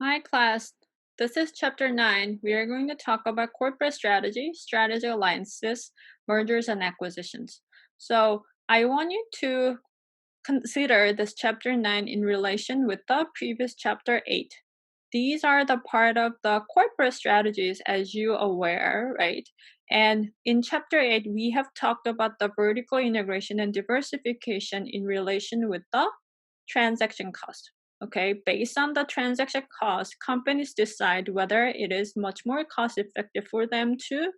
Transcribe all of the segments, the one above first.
Hi, class. This is chapter 9. We are going to talk about corporate strategy, strategic alliances, mergers, and acquisitions. So, I want you to consider this chapter 9 in relation with the previous chapter 8. These are the part of the corporate strategies, as you aware, right? And in chapter 8, we have talked about the vertical integration and diversification in relation with the transaction cost. Okay, based on the transaction cost, companies decide whether it is much more cost effective for them to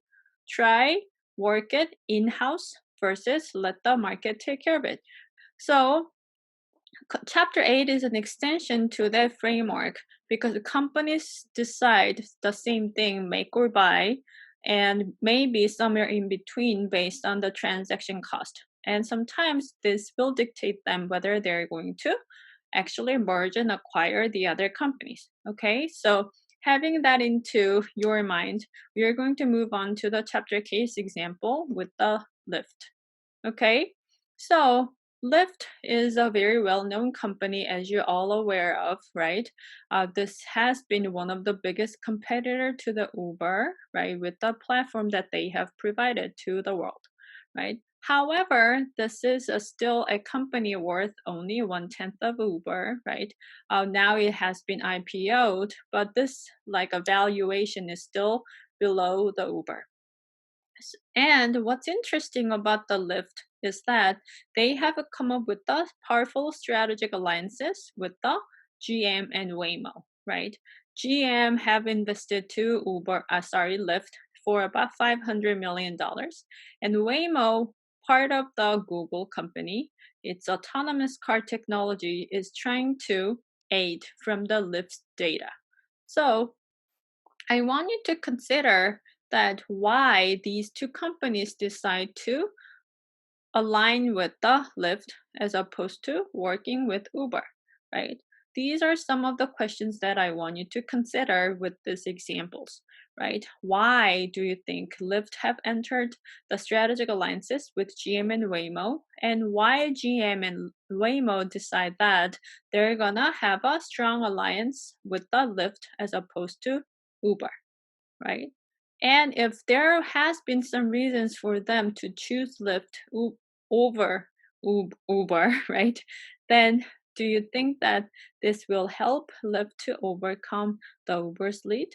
try work it in-house versus let the market take care of it. So chapter 8 is an extension to that framework because companies decide the same thing, make or buy, and maybe somewhere in between based on the transaction cost. And sometimes this will dictate them whether they're going to actually merge and acquire the other companies. Okay, so having that into your mind, we are going to move on to the chapter case example with the lift. Okay, so Lyft is a very well known company, as you're all aware of, right? This has been one of the biggest competitor to the Uber, right, with the platform that they have provided to the world, right? However, this is still a company worth only one tenth of Uber, right? Now it has been IPO'd, but this like a valuation is still below the Uber. And what's interesting about the Lyft is that they have come up with the powerful strategic alliances with the GM and Waymo, right? GM have invested to Lyft for about $500 million, and Waymo, part of the Google company, its autonomous car technology is trying to aid from the Lyft's data. So I want you to consider that why these two companies decide to align with the Lyft as opposed to working with Uber, right? These are some of the questions that I want you to consider with these examples, right? Why do you think Lyft have entered the strategic alliances with GM and Waymo? And why GM and Waymo decide that they're gonna have a strong alliance with the Lyft as opposed to Uber? Right? And if there has been some reasons for them to choose over Uber, right? Then do you think that this will help Lyft to overcome the Uber's lead?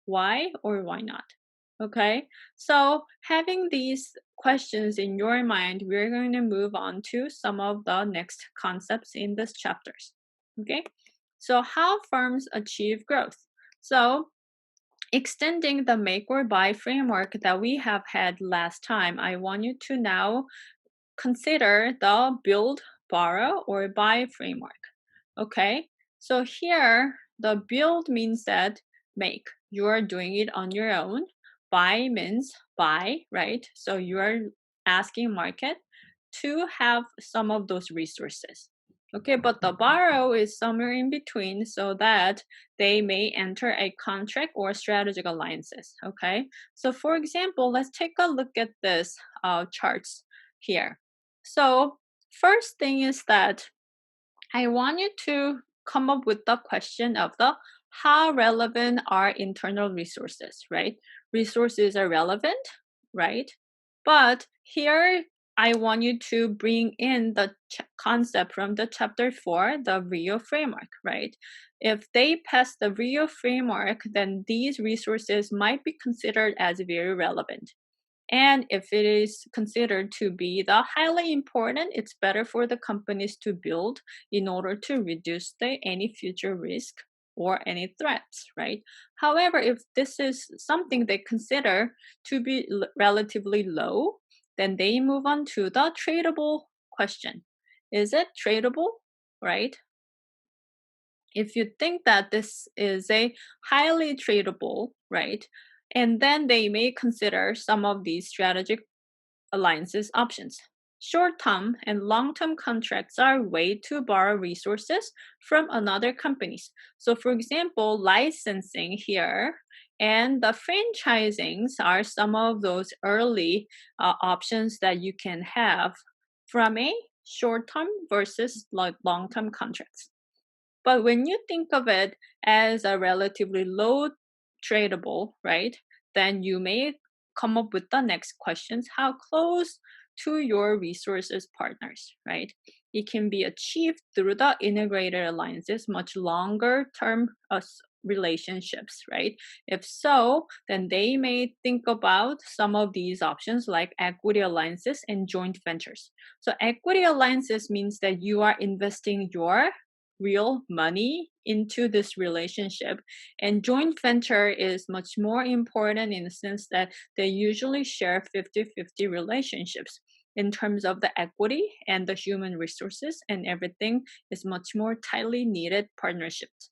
Why or why not? Okay, so having these questions in your mind, we're going to move on to some of the next concepts in this chapters. Okay, so how firms achieve growth. So extending the make or buy framework that we have had last time, I want you to now consider the build, borrow, or buy framework. Okay, so here the build means that make, you are doing it on your own. Buy means buy, right? So you are asking market to have some of those resources. Okay, but the borrow is somewhere in between so that they may enter a contract or strategic alliances. Okay, so for example, let's take a look at this charts here. So first thing is that I want you to come up with the question of the how relevant are internal resources, right? Resources are relevant, right? But here I want you to bring in the concept from the chapter 4, the Rio framework, right? If they pass the Rio framework, then these resources might be considered as very relevant. And if it is considered to be the highly important, it's better for the companies to build in order to reduce any future risk or any threats, right? However, if this is something they consider to be relatively low, then they move on to the tradable question. Is it tradable, right? If you think that this is a highly tradable, right? And then they may consider some of these strategic alliances options. Short term and long term contracts are a way to borrow resources from another companies. So, for example, licensing here and the franchisings are some of those early options that you can have from a short term versus long term contracts. But when you think of it as a relatively low tradable, right, then you may come up with the next questions. How close to your resources partners, right? It can be achieved through the integrated alliances, much longer term relationships, right? If so, then they may think about some of these options like equity alliances and joint ventures. So, equity alliances means that you are investing your real money into this relationship, and joint venture is much more important in the sense that they usually share 50-50 relationships in terms of the equity and the human resources, and everything is much more tightly needed partnerships.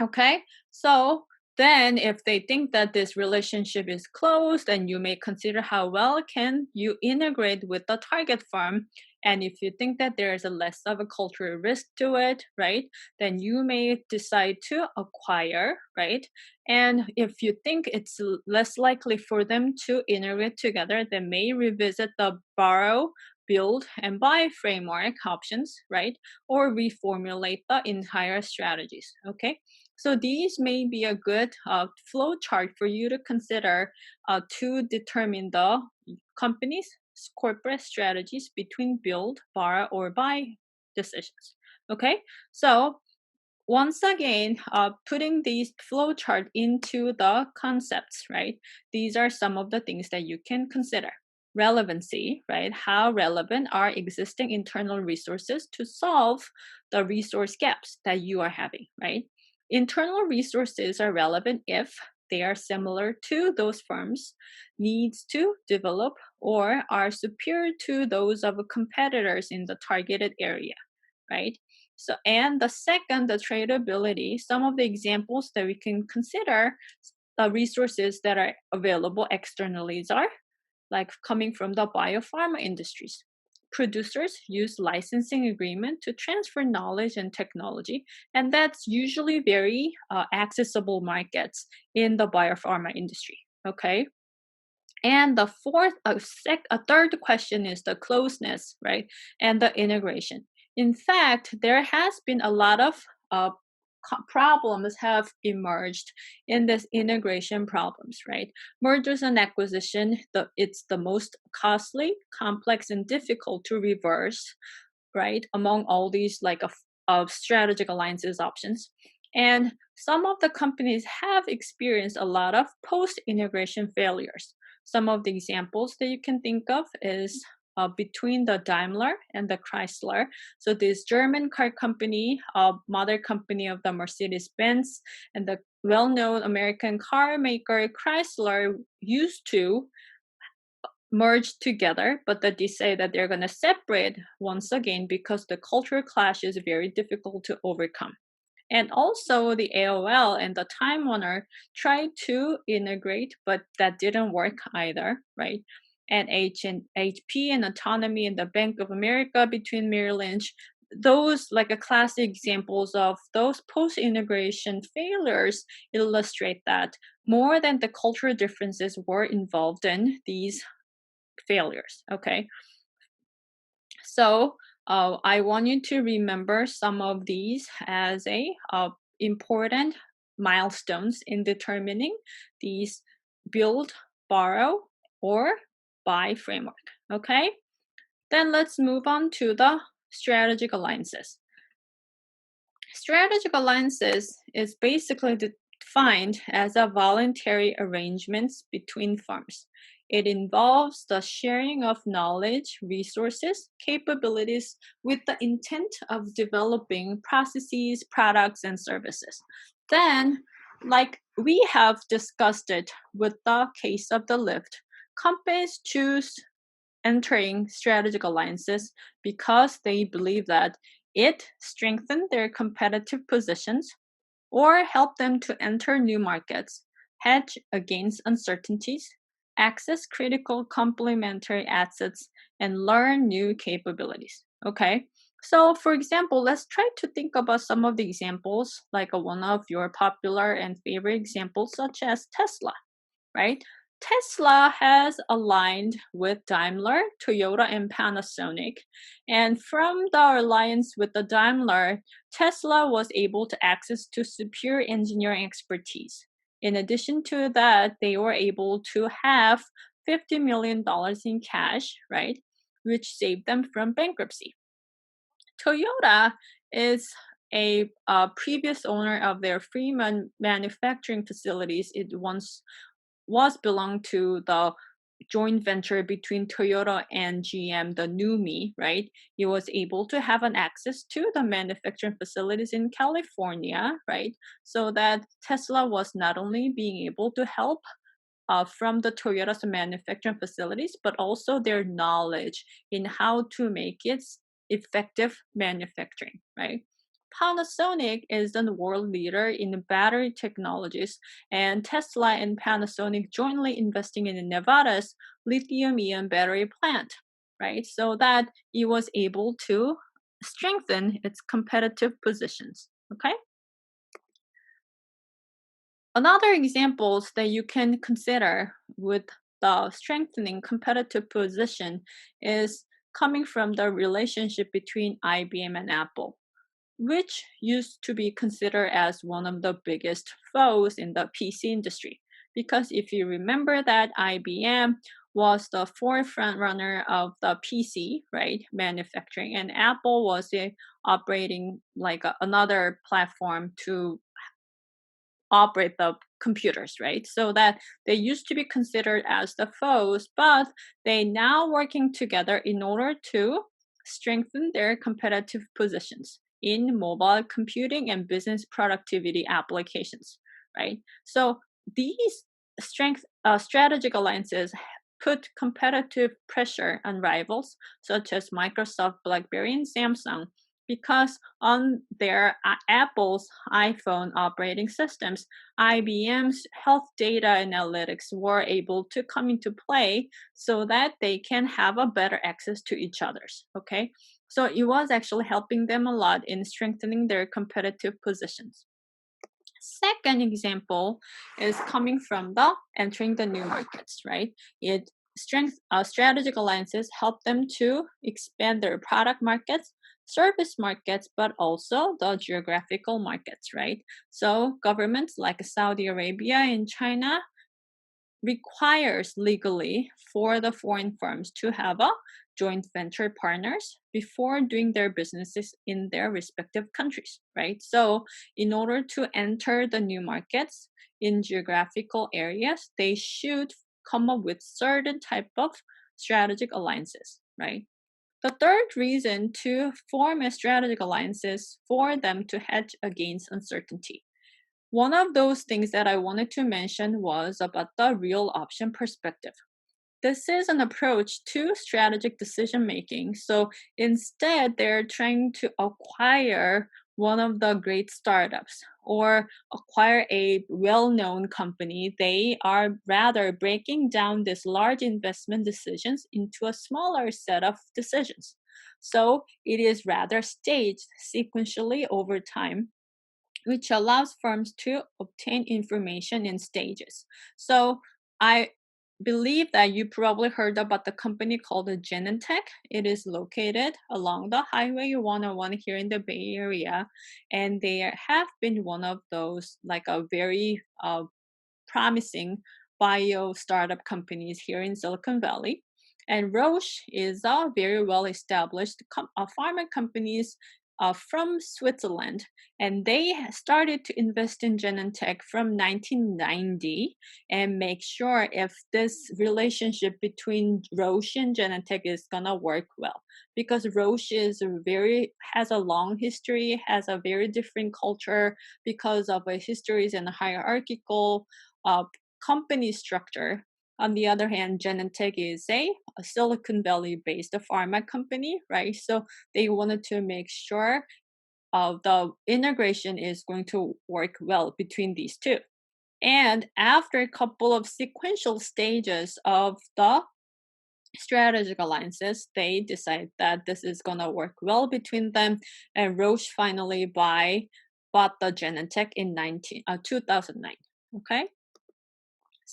Okay, so then if they think that this relationship is closed, then you may consider how well can you integrate with the target firm. And if you think that there is a less of a cultural risk to it, right, then you may decide to acquire, right? And if you think it's less likely for them to integrate together, they may revisit the borrow, build, and buy framework options, right? Or reformulate the entire strategies. Okay, so these may be a good flow chart for you to consider to determine the company's corporate strategies between build, borrow, or buy decisions. Okay, so once again, putting these flow chart into the concepts, right? These are some of the things that you can consider. Relevancy, right? How relevant are existing internal resources to solve the resource gaps that you are having, right? Internal resources are relevant if they are similar to those firms' needs to develop or are superior to those of competitors in the targeted area, right? So, and the second, the tradability, some of the examples that we can consider resources that are available externally are like coming from the biopharma industries. Producers use licensing agreement to transfer knowledge and technology, and that's usually very accessible markets in the biopharma industry. Okay, and the third question is the closeness, right? And the integration. In fact, there has been a lot of problems have emerged in this integration problems, right? Mergers and acquisition, it's the most costly, complex, and difficult to reverse, right? Among all these like of strategic alliances options. And some of the companies have experienced a lot of post-integration failures. Some of the examples that you can think of is between the Daimler and the Chrysler. So this German car company, mother company of the Mercedes-Benz, and the well-known American car maker Chrysler used to merge together, but that they say that they're going to separate once again because the cultural clash is very difficult to overcome. And also the AOL and the Time Warner tried to integrate, but that didn't work either, right? And HP and Autonomy and the Bank of America between Merrill Lynch, those like a classic examples of those post-integration failures illustrate that more than the cultural differences were involved in these failures. Okay, so I want you to remember some of these as a important milestones in determining these build, borrow, or buy framework. Okay, then let's move on to the strategic alliances. Strategic alliances is basically defined as a voluntary arrangements between firms. It involves the sharing of knowledge, resources, capabilities with the intent of developing processes, products, and services. Then, like we have discussed it with the case of the lift, companies choose entering strategic alliances because they believe that it strengthened their competitive positions or help them to enter new markets, hedge against uncertainties, access critical complementary assets, and learn new capabilities. Okay, so for example, let's try to think about some of the examples, like one of your popular and favorite examples, such as Tesla, right? Tesla has aligned with Daimler, Toyota, and Panasonic. And from the alliance with the Daimler, Tesla was able to access to superior engineering expertise. In addition to that, they were able to have $50 million in cash, right? Which saved them from bankruptcy. Toyota is a previous owner of their Fremont manufacturing facilities. It once was belonged to the joint venture between Toyota and GM, the NUMI, right? He was able to have an access to the manufacturing facilities in California, right? So that Tesla was not only being able to help from the Toyota's manufacturing facilities, but also their knowledge in how to make it effective manufacturing, right? Panasonic is the world leader in battery technologies, and Tesla and Panasonic jointly investing in Nevada's lithium-ion battery plant, right? So that it was able to strengthen its competitive positions. Okay. Another examples that you can consider with the strengthening competitive position is coming from the relationship between IBM and Apple, which used to be considered as one of the biggest foes in the PC industry. Because if you remember that IBM was the forefront runner of the PC, right, manufacturing, and Apple was operating like another platform to operate the computers, right? So that they used to be considered as the foes, but they now working together in order to strengthen their competitive positions in mobile computing and business productivity applications, right? So these strategic alliances put competitive pressure on rivals such as Microsoft, BlackBerry, and Samsung because on their Apple's iPhone operating systems, IBM's health data analytics were able to come into play so that they can have a better access to each other's. Okay, so it was actually helping them a lot in strengthening their competitive positions. Second example is coming from the entering the new markets, right? It strategic alliances help them to expand their product markets, service markets, but also the geographical markets, right? So governments like Saudi Arabia and China requires legally for the foreign firms to have a joint venture partners before doing their businesses in their respective countries, right? So in order to enter the new markets in geographical areas, they should come up with certain type of strategic alliances, right? The third reason to form a strategic alliance is for them to hedge against uncertainty. One of those things that I wanted to mention was about the real option perspective. This is an approach to strategic decision making. So instead, they're trying to acquire one of the great startups or acquire a well known company. They are rather breaking down these large investment decisions into a smaller set of decisions. So it is rather staged sequentially over time, which allows firms to obtain information in stages. So I believe that you probably heard about the company called Genentech. It is located along the Highway 101 here in the Bay Area, and they have been one of those like a very promising bio startup companies here in Silicon Valley. And Roche is a very well established pharma companies from Switzerland, and they started to invest in Genentech from 1990 and make sure if this relationship between Roche and Genentech is gonna work well, because Roche is very has a long history, has a very different culture because of a histories and hierarchical uh, company structure. On the other hand, Genentech is a Silicon Valley based pharma company, right? So they wanted to make sure the integration is going to work well between these two. And after a couple of sequential stages of the strategic alliances, they decide that this is going to work well between them. And Roche finally bought the Genentech in 2009. Okay.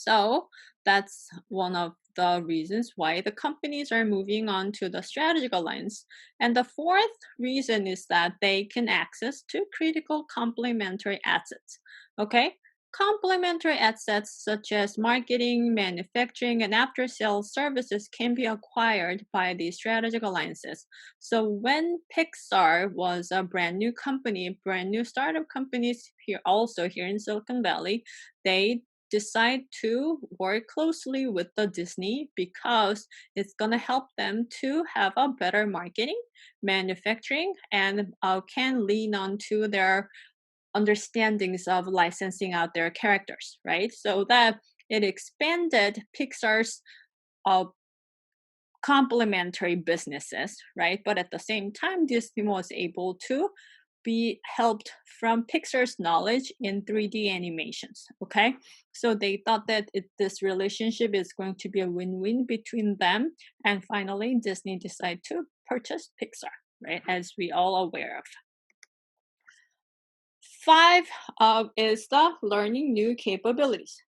So that's one of the reasons why the companies are moving on to the strategic alliance. And the fourth reason is that they can access to critical complementary assets. Okay? Complementary assets such as marketing, manufacturing, and after sales services can be acquired by these strategic alliances. So when Pixar was a brand new company, brand new startup companies here also here in Silicon Valley, they decide to work closely with the Disney because it's going to help them to have a better marketing, manufacturing, and can lean on to their understandings of licensing out their characters, right? So that it expanded Pixar's uh, complementary businesses, right? But at the same time, Disney was able to be helped from Pixar's knowledge in 3D animations. Okay, so they thought that this relationship is going to be a win-win between them, and finally, Disney decided to purchase Pixar, right? As we all aware of. Five is the learning new capabilities.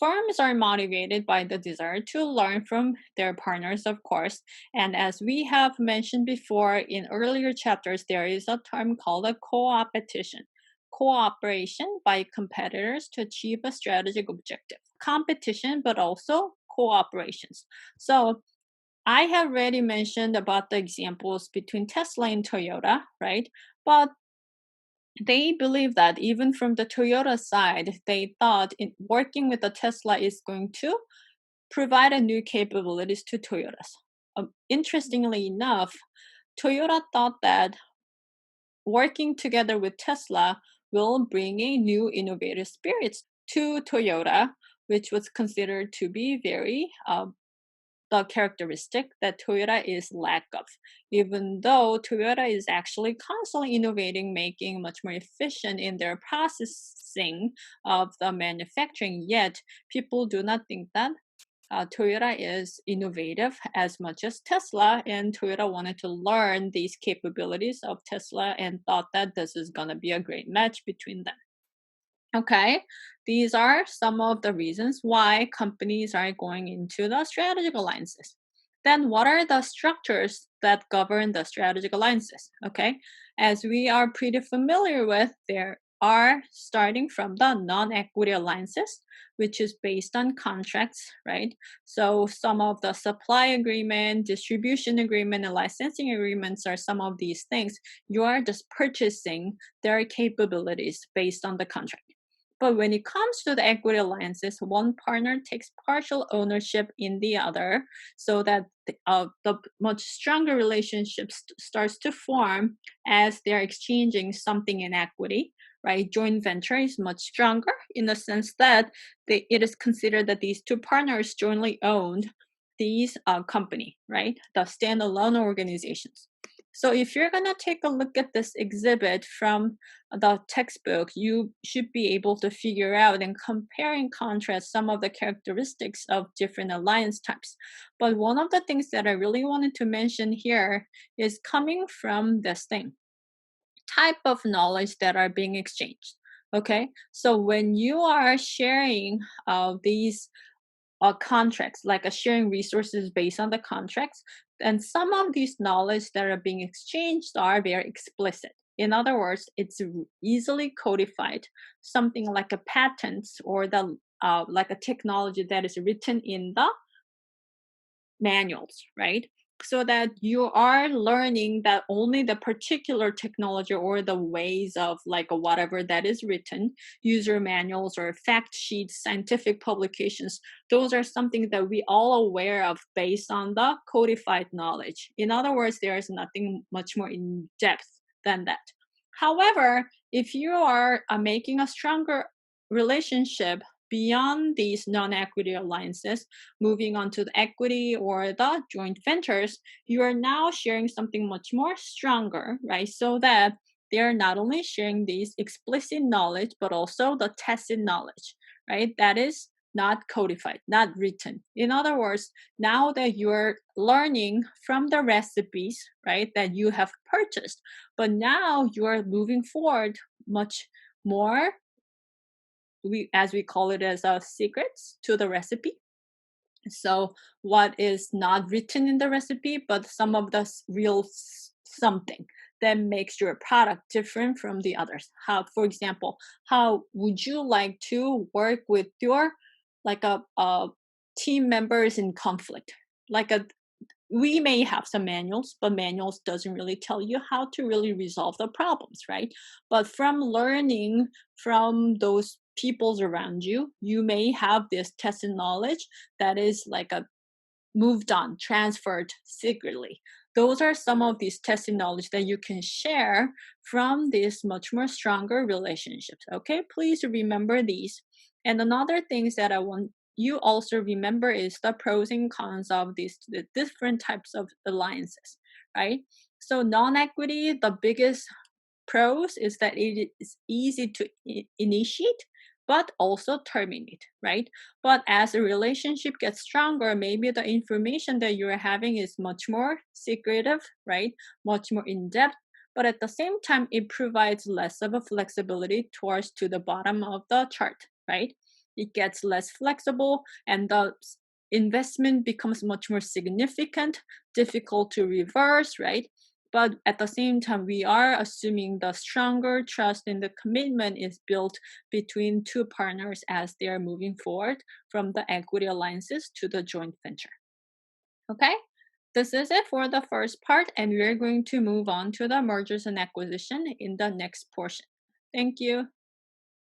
Firms are motivated by the desire to learn from their partners, of course. And as we have mentioned before in earlier chapters, there is a term called a co-opetition. Cooperation by competitors to achieve a strategic objective. Competition, but also cooperations. So I have already mentioned about the examples between Tesla and Toyota, right? But they believe that even from the Toyota side, they thought working with the Tesla is going to provide a new capabilities to Toyotas. Interestingly enough, Toyota thought that working together with Tesla will bring a new innovative spirits to Toyota, which was considered to be very the characteristic that Toyota is lack of. Even though Toyota is actually constantly innovating, making much more efficient in their processing of the manufacturing, yet people do not think that Toyota is innovative as much as Tesla, and Toyota wanted to learn these capabilities of Tesla and thought that this is going to be a great match between them. Okay, these are some of the reasons why companies are going into the strategic alliances. Then, what are the structures that govern the strategic alliances? Okay, as we are pretty familiar with, there are starting from the non equity alliances, which is based on contracts, right? So, some of the supply agreement, distribution agreement, and licensing agreements are some of these things. You are just purchasing their capabilities based on the contract. But when it comes to the equity alliances, one partner takes partial ownership in the other, so that the much stronger relationship starts to form as they're exchanging something in equity. Right, joint venture is much stronger in the sense that it is considered that these two partners jointly owned these company, right, the standalone organizations. So if you're gonna take a look at this exhibit from the textbook, you should be able to figure out and compare and contrast some of the characteristics of different alliance types. But one of the things that I really wanted to mention here is coming from this thing type of knowledge that are being exchanged. Okay, so when you are sharing these contracts, like sharing resources based on the contracts, and some of these knowledge that are being exchanged are very explicit. In other words, it's easily codified, something like a patent or the like a technology that is written in the manuals, right? So that you are learning that only the particular technology or the ways of like whatever that is written, user manuals or fact sheets, scientific publications, those are something that we all aware of based on the codified knowledge. In other words, there is nothing much more in depth than that. However, if you are making a stronger relationship beyond these non-equity alliances, moving on to the equity or the joint ventures, you are now sharing something much more stronger, right? So that they're not only sharing these explicit knowledge, but also the tacit knowledge, right? That is not codified, not written. In other words, now that you're learning from the recipes, right, that you have purchased, but now you're moving forward much more we call it as secrets to the recipe. So what is not written in the recipe, but some of the something that makes your product different from the others. How, for example, how would you like to work with your like a team members in conflict? Like a we may have some manuals, but manuals doesn't really tell you how to really resolve the problems, right? But from learning from those peoples around you, you may have this tested knowledge that is like a moved on, transferred secretly. Those are some of these testing knowledge that you can share from these much more stronger relationships. Okay, please remember these. And another things that I want you also remember is the pros and cons of these the different types of alliances, right? So non-equity, the biggest pros is that it is easy to initiate but also terminate, right? But as a relationship gets stronger, maybe the information that you're having is much more secretive, right? Much more in depth. But at the same time, it provides less of a flexibility towards to the bottom of the chart, right? It gets less flexible and the investment becomes much more significant, difficult to reverse, right? But at the same time, we are assuming the stronger trust and the commitment is built between two partners as they are moving forward from the equity alliances to the joint venture. Okay? This is it for the first part, and we're going to move on to the mergers and acquisition in the next portion. Thank you.